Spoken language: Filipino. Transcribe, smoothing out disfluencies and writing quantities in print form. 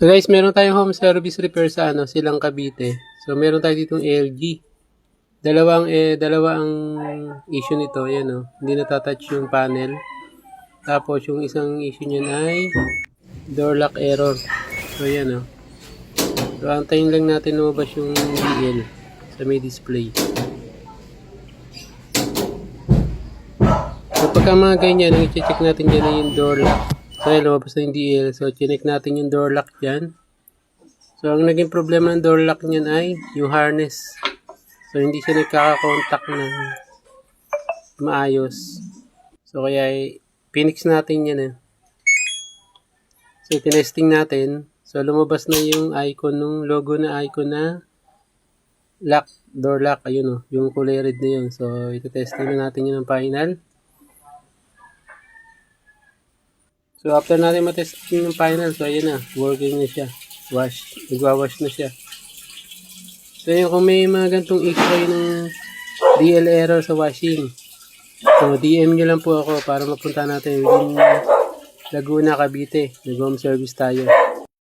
So guys, meron tayong home service repair sa Silang Cavite. So meron tayo ditong LG. Dalawa ang issue nito, yan hindi natatouch yung panel. Tapos yung isang issue niyan ay door lock error. So yan So antayin lang natin lumabas yung DL sa may display. So pagka mga ganyan, i-check natin dyan yung door lock. So yan, lumabas na yung DL. So chinek natin yung door lock dyan. So ang naging problema ng door lock niyan ay yung harness. So hindi siya nagkaka-contact ng maayos. So kaya pinix natin yan So tinesting natin. So lumabas na yung icon nung logo na icon na lock, door lock. Ayun yung kulay red na yun. So ito-testing na natin yun ng final. So after natin matesting yung final, so ayun working na siya. Nagwawash na siya. So yun, kung may mga gantong issue kayo ng DL error sa washing, so DM nyo lang po ako para mapunta natin within Laguna, Cavite. Nag-home service tayo.